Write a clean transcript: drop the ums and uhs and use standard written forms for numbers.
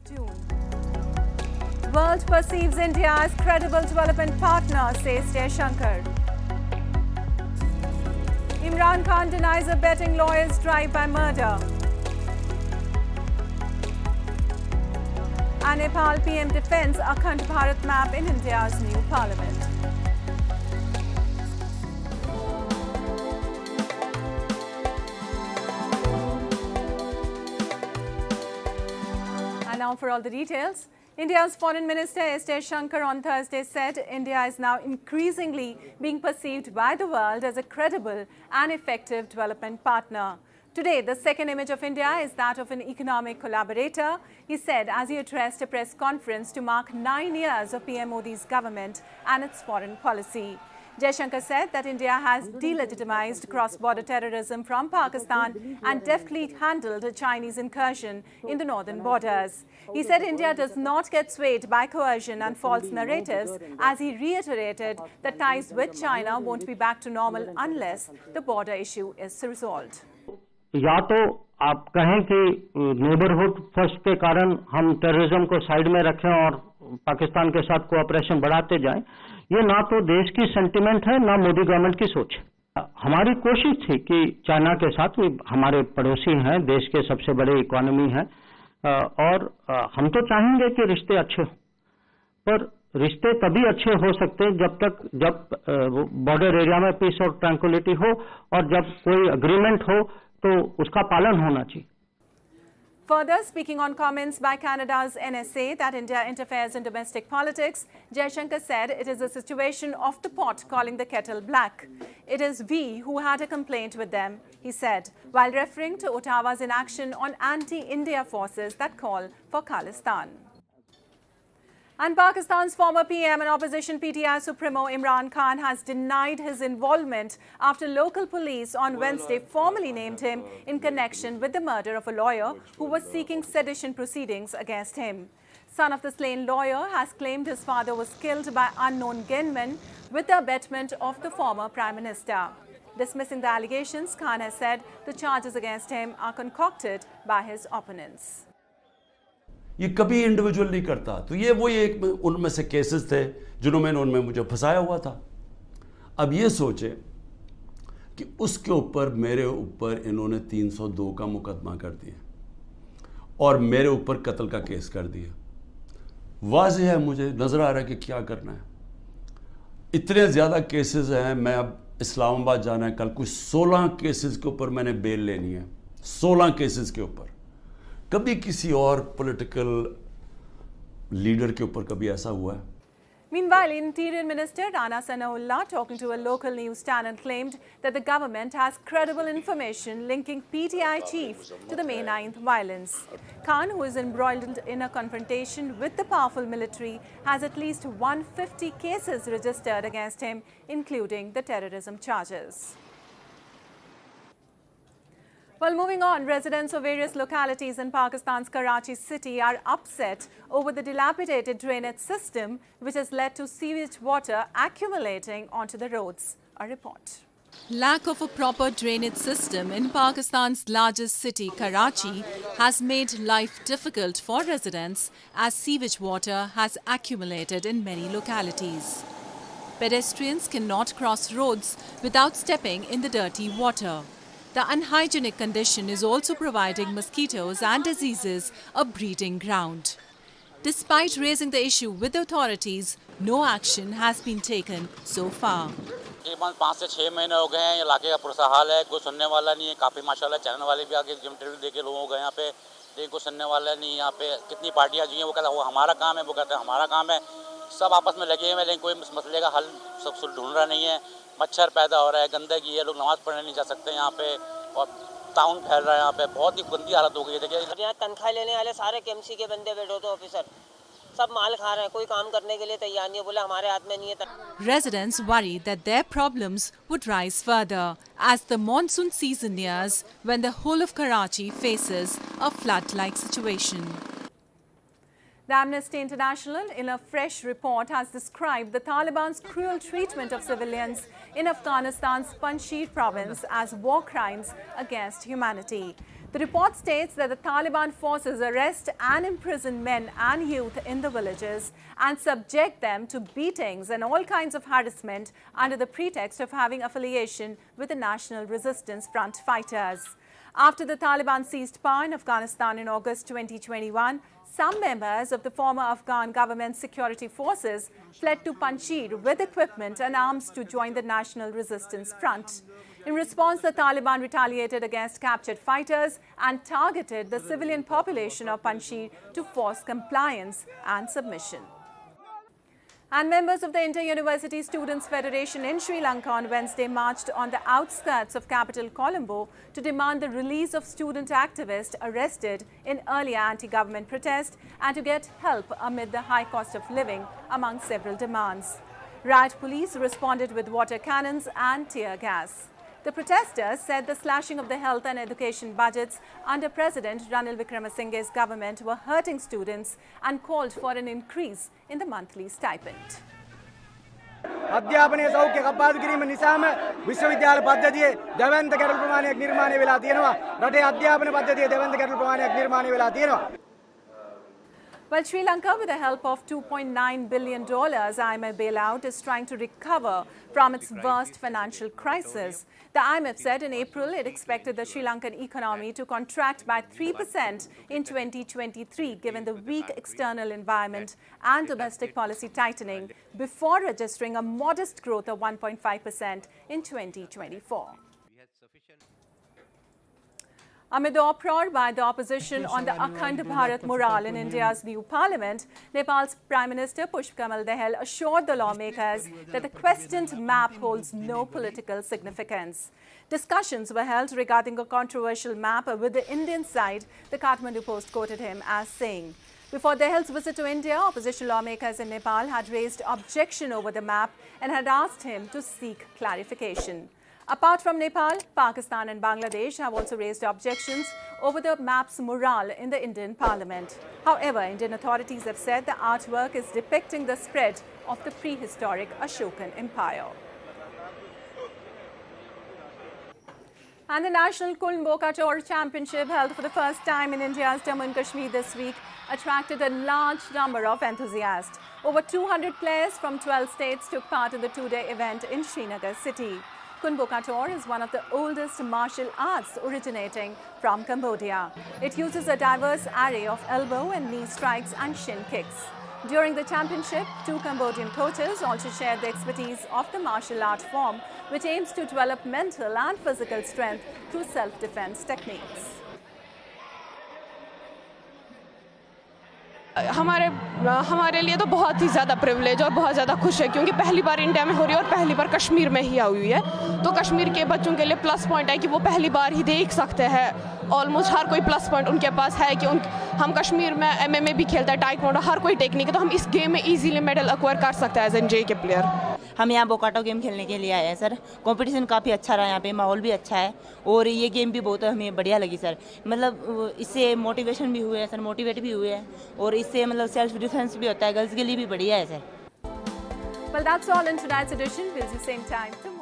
June. World perceives India as credible development partner, says Jaishankar. Imran Khan denies abetting lawyers' drive-by murder. And Nepal PM defends Akhand Bharat Map in India's new parliament. And now for all the details. India's Foreign Minister SJaishankar on Thursday said India is now increasingly being perceived by the world as a credible and effective development partner. Today, the second image of India is that of an economic collaborator, he said as he addressed a press conference to mark 9 years of PM Modi's government and its foreign policy. Jaishankar said that India has delegitimized cross-border terrorism from Pakistan and deftly handled a Chinese incursion in the northern borders. He said India does not get swayed by coercion and false narratives, as he reiterated that ties with China won't be back to normal unless the border issue is resolved. या तो आप कहें कि neighbourhood first के कारण हम terrorism को side में रखें और पाकिस्तान के साथ कोऑपरेशन बढ़ाते जाएं, ये ना तो देश की सेंटिमेंट है ना मोदी गवर्नमेंट की सोच है। हमारी कोशिश थी कि चाइना के साथ भी हमारे पड़ोसी हैं, देश के सबसे बड़े इकोनॉमी हैं और हम तो चाहेंगे कि रिश्ते अच्छे हों, पर रिश्ते तभी अच्छे हो सकते हैं जब बॉर्डर एरिया में पीस और ट्रैंक्विलिटी हो और जब कोई अग्रीमेंट हो तो उसका पालन होना चाहिए। Further, speaking on comments by Canada's NSA that India interferes in domestic politics, Jaishankar said it is a situation of the pot calling the kettle black. It is we who had a complaint with them, he said, while referring to Ottawa's inaction on anti-India forces that call for Khalistan. And Pakistan's former PM and opposition PTI Supremo Imran Khan has denied his involvement after local police on Wednesday formally named him in connection with the murder of a lawyer who was seeking sedition proceedings against him. Son of the slain lawyer has claimed his father was killed by unknown gunmen with the abetment of the former Prime Minister. Dismissing the allegations, Khan has said the charges against him are concocted by his opponents. ये कभी individual नहीं करता, तो ये वही एक उनमें से केसेस थे जिन्होंने उनमें मुझे फंसाया हुआ था। अब ये सोचे कि उसके ऊपर मेरे ऊपर इन्होंने 302 का मुकदमा कर दिया और मेरे ऊपर कत्ल का केस कर दिया। वाज़ेह है, मुझे नज़र आ रहा है कि क्या करना है। इतने ज़्यादा केसेस हैं, मैं अब इस्लामाबाद जाना है कल, कुछ 16 केसेस के ऊपर मैंने बेल लेनी है, 16 केसेस के ऊपर। कभी किसी और पॉलिटिकल लीडर के ऊपर कभी ऐसा हुआ है? Meanwhile, Interior Minister Rana Sanaullah, talking to a local news channel, claimed that the government has credible information linking PTI chief to the May 9th violence. Khan, who is embroiled in a confrontation with the powerful military, has at least 150 cases registered against him, including the terrorism charges. Well, moving on, residents of various localities in Pakistan's Karachi city are upset over the dilapidated drainage system, which has led to sewage water accumulating onto the roads. A report. Lack of a proper drainage system in Pakistan's largest city, Karachi, has made life difficult for residents as sewage water has accumulated in many localities. Pedestrians cannot cross roads without stepping in the dirty water. The unhygienic condition is also providing mosquitoes and diseases a breeding ground. Despite raising the issue with the authorities, no action has been taken so far. तकरीबन 5 से 6 महीने हो गए हैं, इलाके का पुरसा हाल है, कोई सुनने वाला नहीं है। काफ़ी माशाल्लाह चैनल वाले भी आके इंटरव्यू देके लोगों को यहाँ पे, लेकिन कोई सुनने वाला नहीं। यहाँ पे कितनी पार्टियाँ जी हैं, वो कहता है वो हमारा काम है, वो कहते हैं हमारा काम है। सब आपस में लगे हुए हैं, लेकिन कोई मसले का हल सब ढूंढ रहा नहीं है। मच्छर पैदा हो रहा है, गंदगी है, लोग नमाज़ पढ़ने नहीं जा सकते यहाँ पे और ताउन फैल रहा है यहाँ पे। बहुत ही गंदी हालत हो गई है। देखिए यहाँ तनख्वाह लेने वाले सारे केएमसी के बंदे बैठे होते ऑफिसर, सब माल खा रहे हैं, कोई काम करने के लिए तैयार नहीं है, बोले हमारे हाथ में नहीं है। Residents worry that their problems would rise further as the monsoon season nears, when the whole of Karachi faces a flood-like situation. The Amnesty International, in a fresh report, has described the Taliban's cruel treatment of civilians in Afghanistan's Panjshir province as war crimes against humanity. The report states that the Taliban forces arrest and imprison men and youth in the villages and subject them to beatings and all kinds of harassment under the pretext of having affiliation with the National Resistance Front fighters. After the Taliban seized power in Afghanistan in August 2021, some members of the former Afghan government security forces fled to Panjshir with equipment and arms to join the National Resistance Front. In response, the Taliban retaliated against captured fighters and targeted the civilian population of Panjshir to force compliance and submission. And members of the Inter-University Students' Federation in Sri Lanka on Wednesday marched on the outskirts of capital Colombo to demand the release of student activists arrested in earlier anti-government protest and to get help amid the high cost of living, among several demands. Riot police responded with water cannons and tear gas. The protesters said the slashing of the health and education budgets under President Ranil Wickremesinghe's government were hurting students and called for an increase in the monthly stipend. අධ්‍යාපනයේ සෞඛ්‍ය කප්පාදු කිරීම නිසාම විශ්වවිද්‍යාල පද්ධතියේ දෙවන්ත ගැටළු ප්‍රමාණයක් නිර්මාණය වෙලා තියෙනවා. රටේ අධ්‍යාපන පද්ධතියේ දෙවන්ත ගැටළු ප්‍රමාණයක් නිර්මාණය වෙලා තියෙනවා. Well, Sri Lanka, with the help of $2.9 billion IMF bailout, is trying to recover from its worst financial crisis. The IMF said in April it expected the Sri Lankan economy to contract by 3% in 2023, given the weak external environment and domestic policy tightening, before registering a modest growth of 1.5% in 2024. Amid the uproar by the opposition on the Akhand Bharat mural in India's new parliament, Nepal's Prime Minister Pushp Kamal Dahal assured the lawmakers that the questioned map holds no political significance. Discussions were held regarding a controversial map with the Indian side, the Kathmandu Post quoted him as saying. Before Dahal's visit to India, opposition lawmakers in Nepal had raised objection over the map and had asked him to seek clarification. Apart from Nepal, Pakistan and Bangladesh have also raised objections over the map's mural in the Indian parliament. However, Indian authorities have said the artwork is depicting the spread of the prehistoric Ashokan Empire. And the National Kun Bokator Championship, held for the first time in India's Jammu and Kashmir this week, attracted a large number of enthusiasts. Over 200 players from 12 states took part in the two-day event in Srinagar city. Kun Bokator is one of the oldest martial arts originating from Cambodia. It uses a diverse array of elbow and knee strikes and shin kicks. During the championship, 2 Cambodian coaches also shared the expertise of the martial art form, which aims to develop mental and physical strength through self-defense techniques. हमारे लिए तो बहुत ही ज़्यादा privilege और बहुत ज़्यादा खुश है, क्योंकि पहली बार इंडिया में हो रही है और पहली बार कश्मीर में ही आई हुई है. तो कश्मीर के बच्चों के लिए प्लस पॉइंट है कि वो पहली बार ही देख सकते हैं. ऑलमोस्ट हर कोई प्लस पॉइंट उनके पास है कि हम कश्मीर में MMA भी खेलता है, टाइकोंडो, हर कोई टेक्निक है, तो हम इस गेम में इजीली मेडल एक्वायर कर सकते हैं एज एन जे के प्लेयर. हम यहाँ बोकाटो गेम खेलने के लिए आए हैं सर. कंपटीशन काफ़ी अच्छा रहा, यहाँ पे माहौल भी अच्छा है और ये गेम भी बहुत हमें बढ़िया लगी सर. मतलब इससे मोटिवेशन भी हुए हैं सर, मोटिवेट भी हुए हैं और इससे मतलब सेल्फ डिफेंस भी होता है, गर्ल्स के लिए भी बढ़िया है sir. Well, that's all in tonight's edition. We'll see you same time tomorrow.